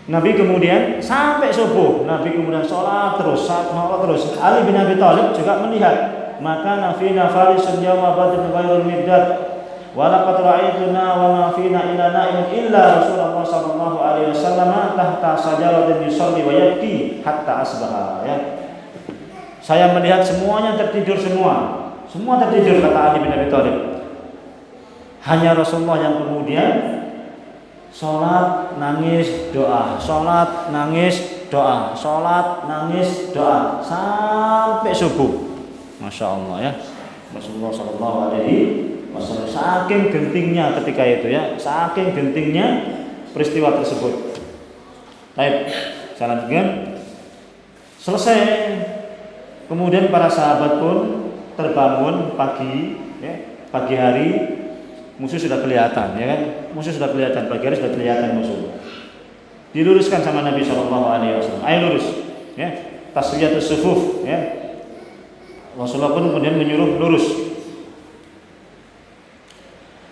Nabi kemudian sampai subuh, Nabi kemudian sholat terus. Ali bin Abi Thalib juga melihat, maka nafina farisun yawma badrin ghairul middad wa laqad ra'aytuna wa ma fina illa na'imun illa Rasulullah sallallahu alaihi wasallam tahta sajaratin yusalli wa yabki hatta asbaha ya. Saya melihat semuanya tertidur semua tertidur, kata Ali bin Abi Thalib. Hanya Rasulullah yang kemudian sholat nangis doa, sholat nangis doa, sholat nangis doa sampai subuh. Masya Allah ya, Rasulullah Sallallahu Alaihi Wasallam saking gentingnya ketika itu ya, saking gentingnya peristiwa tersebut. Baik, saya lanjutkan. Selesai, kemudian para sahabat pun terbangun pagi, ya, pagi hari. Musuh sudah kelihatan, ya kan? Musuh sudah kelihatan, pagi hari sudah kelihatan musuh. Diluruskan sama Nabi Shallallahu Alaihi Wasallam. Ayo lurus, ya. Taswiyatus sufuf, ya. Rasulullah pun kemudian menyuruh lurus.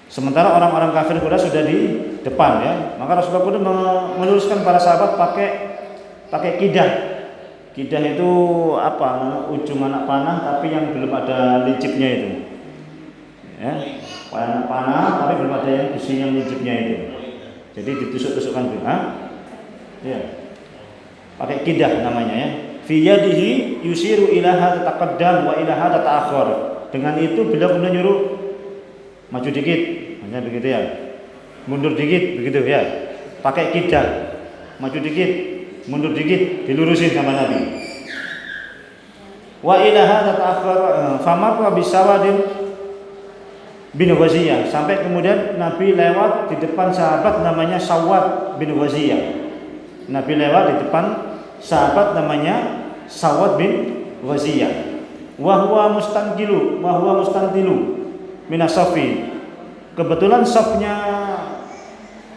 Sementara orang-orang kafir Quraisy sudah di depan, ya. Maka Rasulullah pun meluruskan para sahabat pakai kidah. Kidah itu apa? Ujung anak panah, tapi yang belum ada lincipnya itu, ya. Panah tapi belum ada yang besi yang lincipnya itu. Jadi ditusuk-tusukkan dulu, ya. Pakai kidah namanya ya. Fi yadihi yusiru ila hadza taqaddam wa ila hadza ta'akhkhar. Dengan itu beliau kemudian nyuruh maju dikit, hanya begitu ya. Mundur dikit, begitu ya. Pakai kidah. Maju dikit, mundur dikit, dilurusin sama Nabi. Wa ila hadza ta'akhkhar famarra bisawadin bin Waziyah, sampai kemudian Nabi lewat di depan sahabat namanya Sawad bin Waziyah. Nabi lewat di depan sahabat namanya Sawad bin Waziyah. Wa huwa mustanqilu minasafi. Kebetulan safnya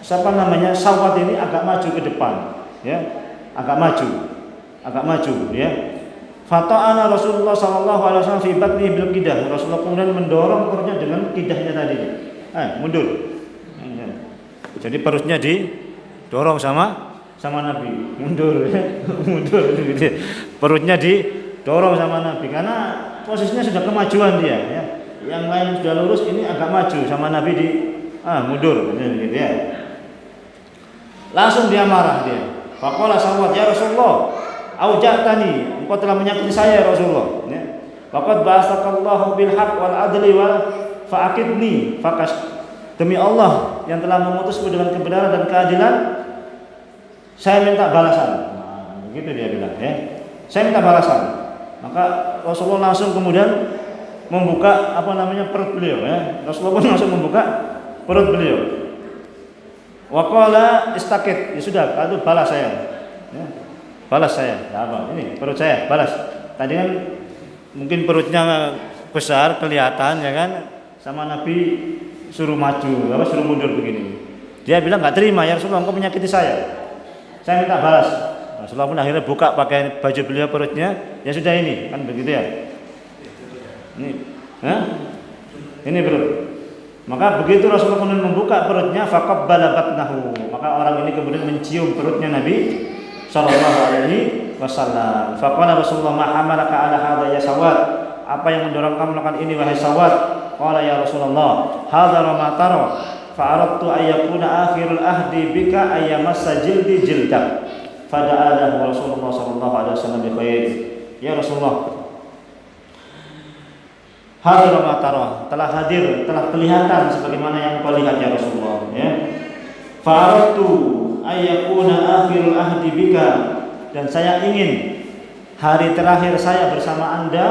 siapa namanya Sawad ini agak maju ke depan, ya. Agak maju, ya. Fata'ana Rasulullah sallallahu alaihi wasallam fi batni bil kidah. Rasulullah kemudian mendorong perutnya dengan kidahnya tadi. Mundur. Jadi perutnya didorong sama Nabi. Mundur. Gitu. Perutnya didorong sama Nabi karena posisinya sudah kemajuan dia, ya. Yang lain sudah lurus, ini agak maju sama Nabi mundur gitu ya. Langsung dia marah dia. Faqala Sawad, ya Rasulullah, aujatani, engkau telah menyakiti saya Rasulullah, ya. Faqad ba'atsakallahu bil haqq wal adli wa fa'aqidni fakas. Demi Allah yang telah mengutusku dengan kebenaran dan keadilan, saya minta balasan. Nah, begitu dia bilang ya. Saya minta balasan. Maka Rasulullah langsung kemudian membuka perut beliau ya. Rasulullah pun langsung membuka perut beliau. Wa qala istaqit. Ya sudah, itu balas saya. Ya. Balas saya. Ya apa? Ini perut saya, balas. Tadi kan mungkin perutnya besar kelihatan ya kan, sama Nabi suruh maju, suruh mundur begini. Dia bilang nggak terima, ya Rasulullah, engkau menyakiti saya minta balas. Rasulullah pun akhirnya buka pakai baju beliau perutnya, ya sudah ini, kan begitu ya. Ini perut. Maka begitu Rasulullah pun membuka perutnya, faqabbala batnahu. Maka orang ini kemudian mencium perutnya Nabi sallallahu alaihi wasallam. Faqala Rasulullah, ma hamalaka ala hadha ya Sawad? Apa yang mendorong kamu melakukan ini wahai Sawad? Qala ya Rasulullah, hadza ma tara fa aradtu an yakuna akhirul ahdi bika ayyamassa jildi jildak. Fada'alahu Rasulullah sallallahu alaihi wasallam bi khair. Ya Rasulullah, hadza ma tara, telah hadir, telah kelihatan sebagaimana yang kau lihat ya Rasulullah ya. Fa aradtu an yakuna akhirul ahdi bika, dan saya ingin hari terakhir saya bersama Anda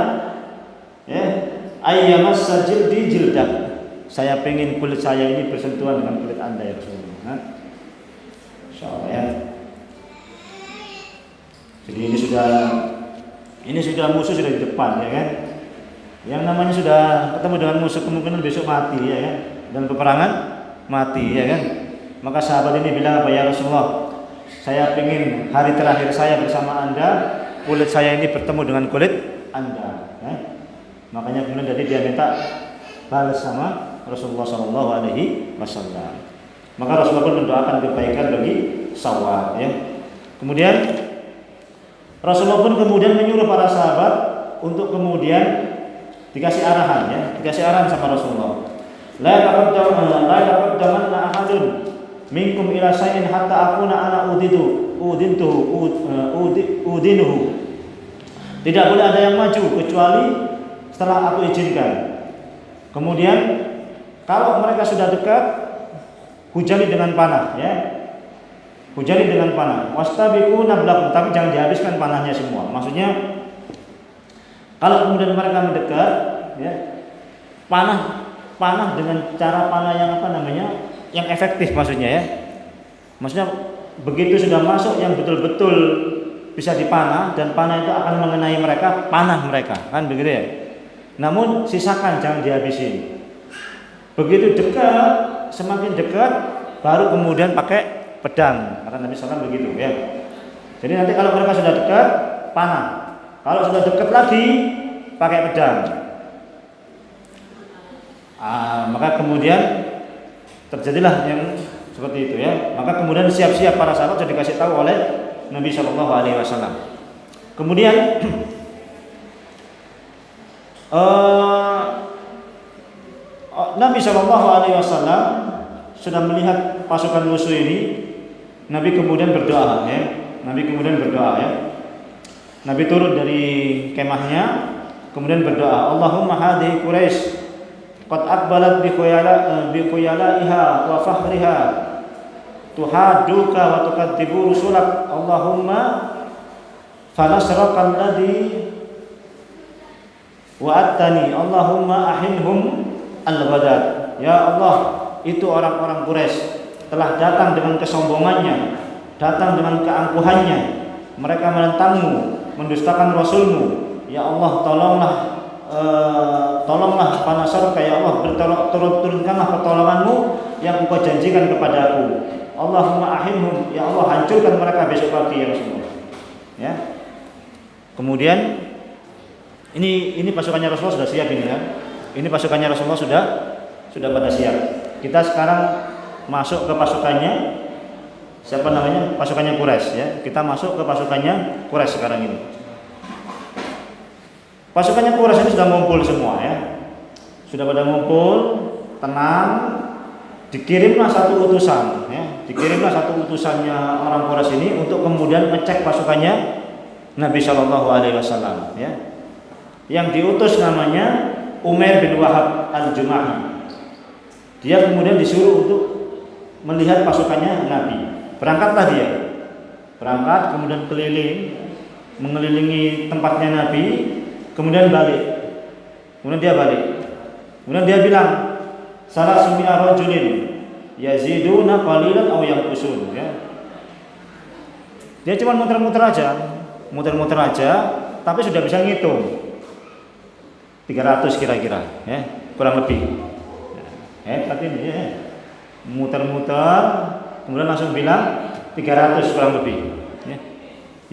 ya, ayyamassa jildi jildak. Saya pengen kulit saya ini bersentuhan dengan kulit Anda ya Rasulullah. Insyaallah ya. Jadi ini sudah musuh sudah di depan ya kan. Yang namanya sudah ketemu dengan musuh kemungkinan besok mati ya kan. Dan peperangan mati ya kan. Maka sahabat ini bilang apa ya Rasulullah? Saya pengen hari terakhir saya bersama Anda, kulit saya ini bertemu dengan kulit Anda ya. Makanya kemudian jadi dia minta balas sama Rasulullah sallallahu alaihi wasallam. Maka Rasulullah pun mendoakan kebaikan bagi Sawad ya. Kemudian Rasulullah pun kemudian menyuruh para sahabat untuk kemudian dikasih arahan ya, dikasih arahan sama Rasulullah. La taqaddamanna ahadun minkum ila shay'in hatta akuna ana udinuhu. Tidak boleh ada yang maju kecuali setelah aku izinkan. Kemudian kalau mereka sudah dekat, hujani dengan panah ya. Hujani dengan panah. Wastabiqu nablakum, tapi jangan dihabiskan panahnya semua. Maksudnya kalau kemudian mereka mendekat ya, panah dengan cara panah yang yang efektif maksudnya ya. Maksudnya begitu sudah masuk yang betul-betul bisa dipanah dan panah itu akan mengenai mereka, panah mereka, kan begitu ya. Namun sisakan, jangan dihabisin. Begitu dekat, semakin dekat baru kemudian pakai pedang. Maka Nabi SAW begitu ya. Jadi nanti kalau mereka sudah dekat, panah. Kalau sudah dekat lagi, pakai pedang. Maka kemudian terjadilah yang seperti itu ya. Maka kemudian siap-siap para sahabat sudah dikasih tahu oleh Nabi Shallallahu Alaihi Wasallam. Kemudian Nabi Shallallahu Alaihi Wasallam sudah melihat pasukan musuh ini. Nabi kemudian berdoa ya. Nabi kemudian berdoa ya. Nabi turun dari kemahnya, kemudian berdoa, Allahumma hadhihi Quraisy qad aqbalat bi khuyalaiha wa fakhriha tuhaduka wa tukadzibu rusulak, Allahumma fanasraka alladhi wa'adtani, Allahumma ahinhum al-ghadat. Ya Allah, itu orang-orang Quraisy telah datang dengan kesombongannya, datang dengan keangkuhannya, mereka menentangmu, mendustakan Rasulmu. Ya Allah, tolonglah panasarka, ya Allah, turunkanlah pertolonganmu yang Engkau janjikan kepada aku. Allahumma ahinhum, ya Allah, hancurkan mereka besok pagi ya Rasulullah. Ya. Kemudian ini pasukannya Rasulullah sudah siap ini kan. Ini pasukannya Rasulullah sudah pada siap. Kita sekarang masuk ke pasukannya siapa namanya? Pasukannya Quraisy ya. Kita masuk ke pasukannya Quraisy sekarang ini. Pasukannya Quraisy ini sudah ngumpul semua ya. Sudah pada ngumpul, tenang. Dikirimlah satu utusan ya. Dikirimlah satu utusannya orang Quraisy ini untuk kemudian ngecek pasukannya Nabi Shallallahu alaihi wasallam ya. yang diutus namanya Umair bin Wahab al-Jumahi. Dia kemudian disuruh untuk melihat pasukannya Nabi. Berangkatlah dia. Berangkat kemudian keliling, mengelilingi tempatnya Nabi, kemudian balik. Kemudian dia balik. Kemudian dia bilang, salah sumi'a rajulin yaziduna qalilan aw yanqusun, ya. Dia cuma muter-muter aja, tapi sudah bisa ngitung 300 kira-kira, ya, kurang lebih. Tapi ini ya, muter-muter, kemudian langsung bilang 300 kurang lebih. Ya.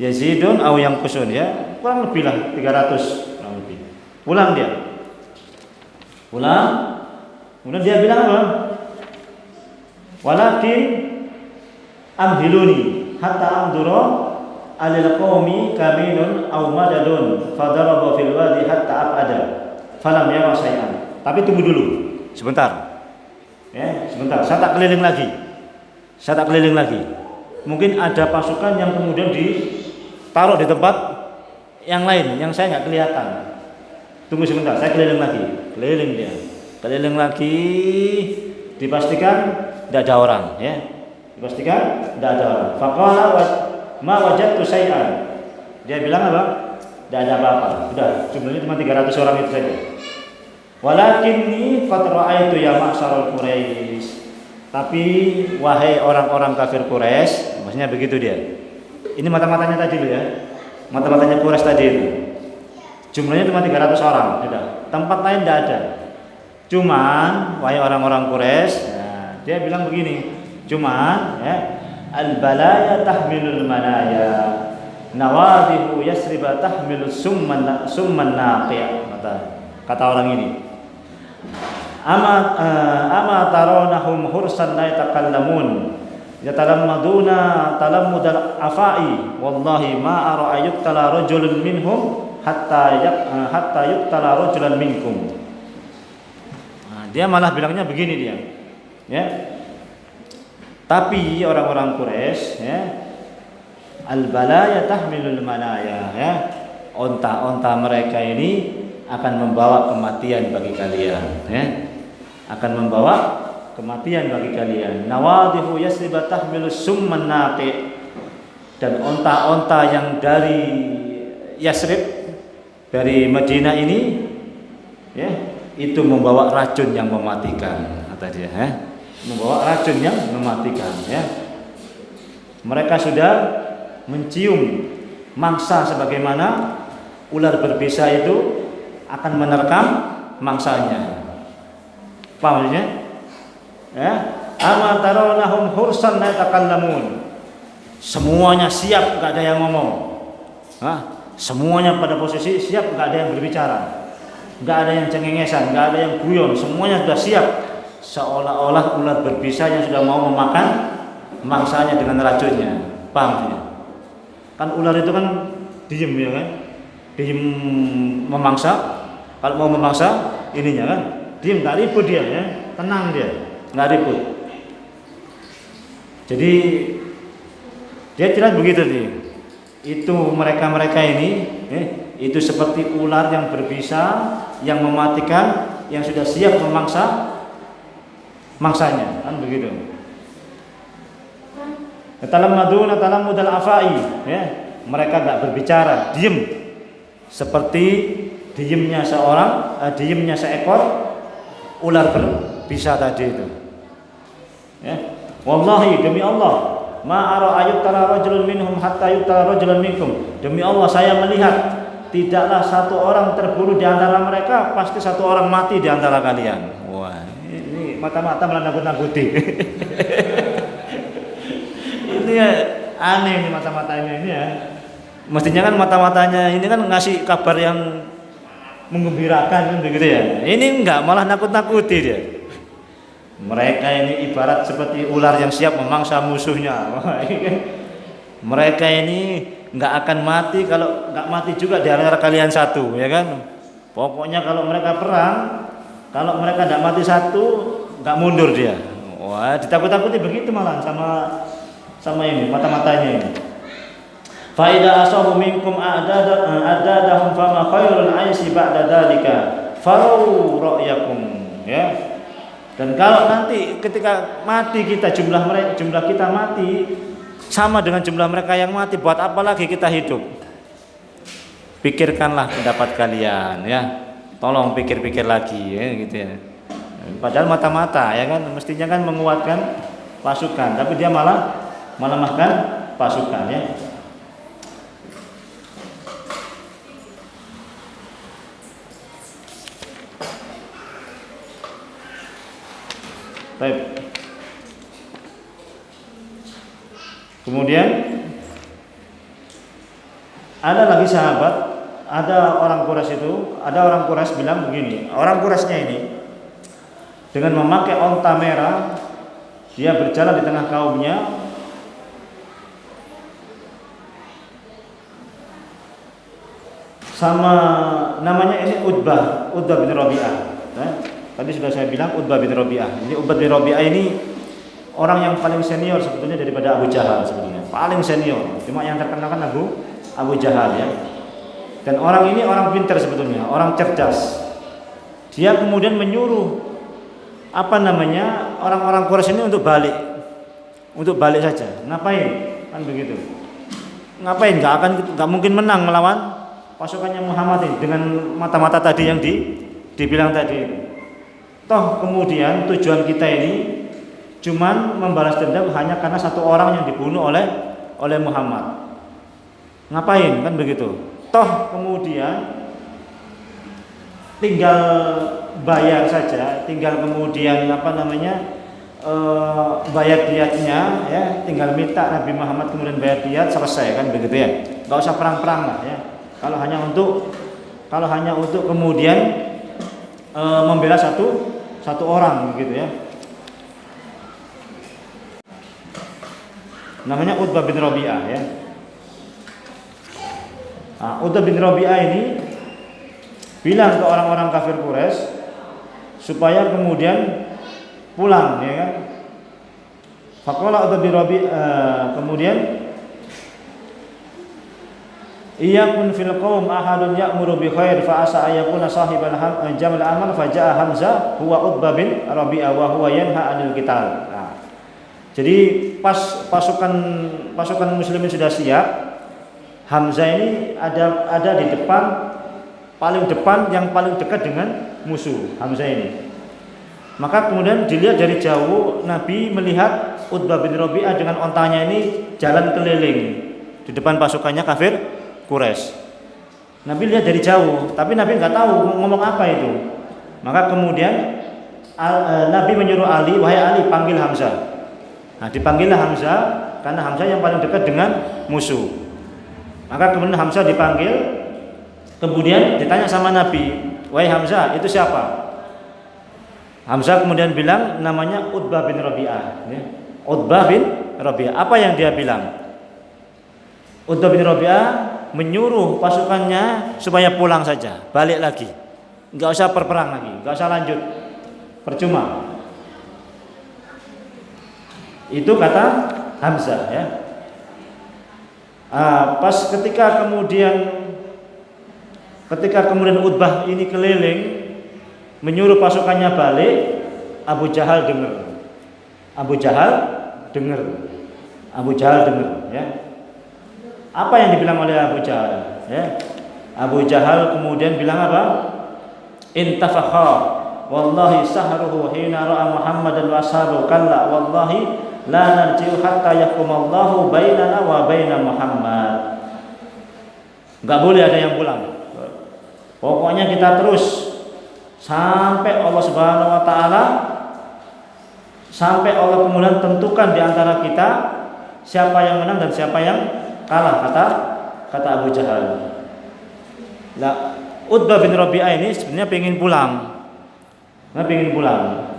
Yazidun aw yanqusun, ya, kurang lebih lah 300 kurang lebih. Pulang dia. Pulang, kemudian dia bilang apa? Walakin amhiluni hatta amdura alil qaumi kamilun aw madadun fadaraba fil wadi hatta abada falam yara syai'an. Tapi tunggu dulu sebentar. Ya, sebentar. Saya tak keliling lagi. Mungkin ada pasukan yang kemudian ditaruh di tempat yang lain yang saya nggak kelihatan. Tunggu sebentar, saya keliling lagi. Keliling lagi, dipastikan tidak ada orang, ya. Dipastikan tidak ada orang. Faqala ma wajadtu syai'an. Dia bilang apa? Tidak ada apa-apa. Sudah, jumlahnya cuma 300 orang itu saja. Walakinni qad ra'aitu ya ma'syarul Quraisy. Tapi wahai orang-orang kafir Quraisy, maksudnya begitu dia. Ini mata-matanya tadi loh, ya. Mata-matanya Quraisy tadi itu. Jumlahnya cuma 300 orang, sudah. Tempat lain tidak ada. Cuman wahai orang-orang Quraisy, ya, dia bilang begini. Cuman, ya, al-balaya tahmilul manaya, nawadihu yasriba tahmilus summan naqi'. Kata orang ini. Ama taronahum hursan la yatakallamun yatalammaduna talammudal afai wallahi ma ara ayyuktala rajulun minhum hatta yuktala rajulan minkum. Dia malah bilangnya begini dia, ya. Tapi orang-orang Quraisy, ya, al-balaya tahmilul manaya, ya. Onta-onta mereka ini akan membawa kematian bagi kalian, ya. Akan membawa kematian bagi kalian. Nawadihu yasriba tahmilus summan naqi. Dan onta-onta yang dari Yasrib, dari Madinah ini, ya, itu membawa racun yang mematikan, kata dia, ya. Membawa racun yang mematikan, ya. Mereka sudah mencium mangsa sebagaimana ular berbisa itu akan menerkam mangsanya. Paham maksudnya? Ya, ama taronahum hursan la yatakallamun. Semuanya siap, enggak ada yang ngomong. Semuanya pada posisi siap, enggak ada yang berbicara. Enggak ada yang cengengesan, enggak ada yang guyon, semuanya sudah siap. Seolah-olah ular berbisa yang sudah mau memakan mangsanya dengan racunnya. Paham ya? Kan ular itu kan diem, ya kan? Diem memangsa. Kalau mau memangsa ininya kan, diem, enggak ribut dia, ya. Tenang dia, enggak ribut. Jadi dia tidak begitu nih. Itu mereka ini, itu seperti ular yang berbisa, yang mematikan, yang sudah siap memangsa mangsanya, kan begitu. Talamaduna talammudal afai, ya. Mereka enggak berbicara, diem. Seperti diemnya seekor ular berbisa tadi itu. Ya. Wallahi, demi Allah, ma ara ayyuktala rajulun minhum hatta yuktala rajulan minkum. Demi Allah saya melihat tidaklah satu orang terbunuh di antara mereka, pasti satu orang mati di antara kalian. Wah, ini mata-mata malah nakut-nakuti. Ini ya, aneh nih mata-matanya ini, ya. Mestinya kan mata-matanya ini kan ngasih kabar yang menggembirakan kan begitu, ya. Ini enggak, malah nakut-nakuti dia. Mereka ini ibarat seperti ular yang siap memangsa musuhnya. Mereka ini enggak akan mati kalau enggak mati juga di antara kalian satu, ya kan? Pokoknya kalau mereka perang, kalau mereka enggak mati satu, enggak mundur dia. Wah, ditakut-takuti begitu malah sama ini mata-matanya ini. Fa idza asabu minkum a'dadahum fama khairul 'aisi ba'da dzalika faru ra'yakum, ya. Dan kalau nanti ketika mati kita jumlah kita mati sama dengan jumlah mereka yang mati, buat apa lagi kita hidup? Pikirkanlah pendapat kalian, ya. Tolong pikir-pikir lagi, ya, gitu ya. Padahal mata-mata, ya kan, mestinya kan menguatkan pasukan, tapi dia malah melemahkan pasukan, ya. Baik. Kemudian ada lagi sahabat, ada orang Quraisy bilang begini, orang Quraisynya ini dengan memakai onta merah, dia berjalan di tengah kaumnya, sama namanya ini Utbah bin Rabi'ah. Tadi sudah saya bilang Utbah bin Rabi'ah. Ini Utbah bin Rabi'ah ini orang yang paling senior sebetulnya daripada Abu Jahal sebetulnya. Paling senior. Cuma yang terkenal kan Abu Jahal, ya. Dan orang ini orang pintar sebetulnya, orang cerdas. Dia kemudian menyuruh orang-orang Quraisy ini untuk balik saja. Ngapain? Kan begitu. Ngapain? Nggak mungkin menang melawan pasukannya Muhammad ini dengan mata-mata tadi yang dibilang tadi. Toh kemudian tujuan kita ini cuman membalas dendam hanya karena satu orang yang dibunuh oleh Muhammad. Ngapain? Kan begitu. Toh kemudian tinggal bayar saja, tinggal kemudian bayar diatnya, ya, tinggal minta Nabi Muhammad kemudian bayar diat, selesai, kan begitu, ya. Nggak usah perang-perang lah, ya. Kalau hanya untuk kemudian membela satu orang, begitu, ya. Namanya Utbah bin Rabi'ah, ya. Nah, Utbah bin Rabi'ah ini bilang ke orang-orang kafir Quraisy supaya kemudian pulang, ya kan. Faqala Utbah bin Rabi'ah kemudian iyakun fil qaum ahadun ya'muru bi khair fa asa ayakuna sahibal jamal amal fa jaa Hamzah huwa Utbah bin Rabi'ah wa huwa yanha 'anil qital. Nah, jadi pas pasukan muslimin sudah siap, Hamzah ini ada di depan, paling depan, yang paling dekat dengan musuh Hamzah ini. Maka kemudian dilihat dari jauh, Nabi melihat Utbah bin Rabi'ah dengan ontanya ini jalan keliling di depan pasukannya kafir Quraisy. Nabi lihat dari jauh, tapi Nabi nggak tahu ngomong apa itu. Maka kemudian Nabi menyuruh Ali, wahai Ali, panggil Hamzah. Nah, dipanggillah Hamzah karena Hamzah yang paling dekat dengan musuh. Maka kemudian Hamzah dipanggil, kemudian ditanya sama Nabi, wahai Hamzah, itu siapa? Hamzah kemudian bilang namanya Utbah bin Rabi'ah, ya. Utbah bin Rabi'ah. Apa yang dia bilang? Utbah bin Rabi'ah menyuruh pasukannya supaya pulang saja, balik lagi, nggak usah berperang lagi, nggak usah lanjut, percuma. Itu kata Hamzah, ya. Pas ketika kemudian Utbah ini keliling menyuruh pasukannya balik, Abu Jahal dengar, ya. Apa yang dibilang oleh Abu Jahal, ya? Abu Jahal kemudian bilang apa? Intafakha wallahi sahruhu hina ra'a Muhammadan wa ashabu kalla wallahi la narji'u hatta yakumallahu bainana wa baina Muhammad. Enggak boleh ada yang pulang. Pokoknya kita terus sampai Allah Subhanahu wa taala, sampai Allah kemudian tentukan di antara kita siapa yang menang dan siapa yang kalah, kata Abu Jahal. Nah, Utbah bin Rabi'ah ini sebenarnya pengen pulang.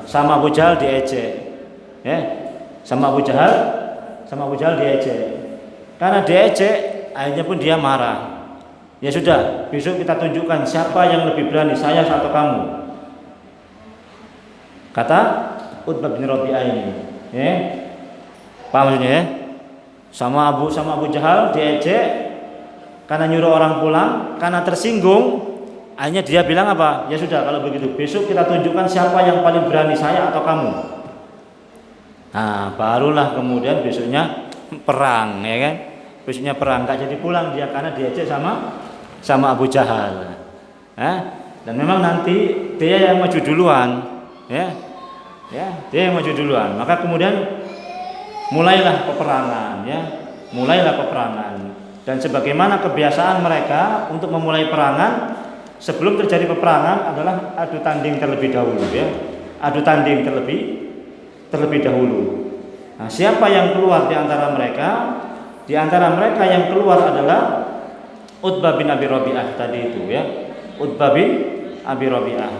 Sama Abu Jahal diejek. Ya. Sama Abu Jahal diejek. Karena diejek, akhirnya pun dia marah. Ya sudah, besok kita tunjukkan siapa yang lebih berani, saya atau kamu. Kata Utbah bin Rabi'ah ini. Ya. Paham maksudnya, ya? Sama Abu Jahal diejek, karena nyuruh orang pulang, karena tersinggung, akhirnya dia bilang apa? Ya sudah, kalau begitu besok kita tunjukkan siapa yang paling berani, saya atau kamu. Nah, barulah kemudian besoknya perang, ya kan? Besoknya perang, gak jadi pulang dia karena diajak sama Abu Jahal. Dan memang nanti dia yang maju duluan, ya, dia yang maju duluan. Maka kemudian mulailah peperangan, ya, mulailah peperangan. Dan sebagaimana kebiasaan mereka untuk memulai perangan, sebelum terjadi peperangan adalah adu tanding terlebih dahulu, ya, adu tanding terlebih dahulu. Nah, siapa yang keluar di antara mereka? Di antara mereka yang keluar adalah Utbah bin Abi Rabi'ah tadi itu, ya, Utbah bin Abi Rabi'ah.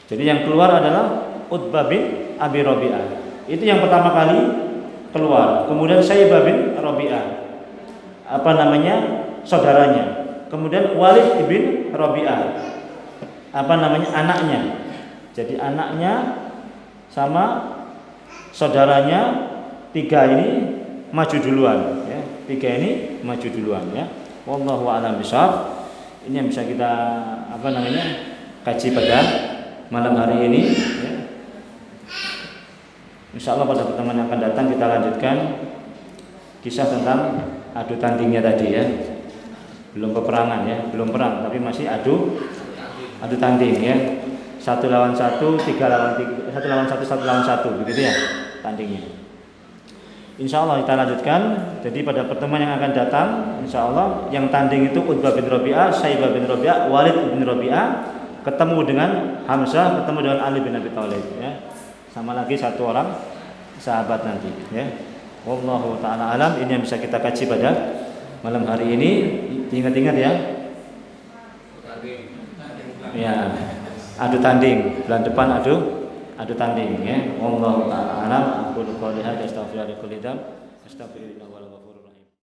Jadi yang keluar adalah Utbah bin Abi Rabi'ah. Itu yang pertama kali keluar. Kemudian Syaibah bin Rabi'ah, saudaranya. Kemudian Walid bin Rabi'ah, anaknya. Jadi anaknya sama saudaranya, tiga ini maju duluan, ya. Tiga ini maju duluan, ya. Wallahu a'lam bishawab. Ini yang bisa kita kaji pada malam hari ini, ya. Insyaallah pada pertemuan yang akan datang kita lanjutkan kisah tentang adu tandingnya tadi, ya. Belum peperangan, ya, belum perang, tapi masih adu tanding, ya. 1 lawan 1, 3 lawan 3, 1 lawan 1, 1 lawan 1, begitu, ya, tandingnya. Insyaallah kita lanjutkan. Jadi pada pertemuan yang akan datang, insyaallah yang tanding itu Utbah bin Rabi'ah, Syaibah bin Rabi'ah, Walid bin Rabi'ah ketemu dengan Hamzah, ketemu dengan Ali bin Abi Thalib, ya. Sama lagi satu orang sahabat nanti, ya. Wallahu taala alam. Ini yang bisa kita kaji pada malam hari ini. Ingat-ingat, ya. Ya, adu tanding. Bulan depan adu tanding, ya. Wallahu taala alam. Aku qouli hadza astaghfirullahaladzim.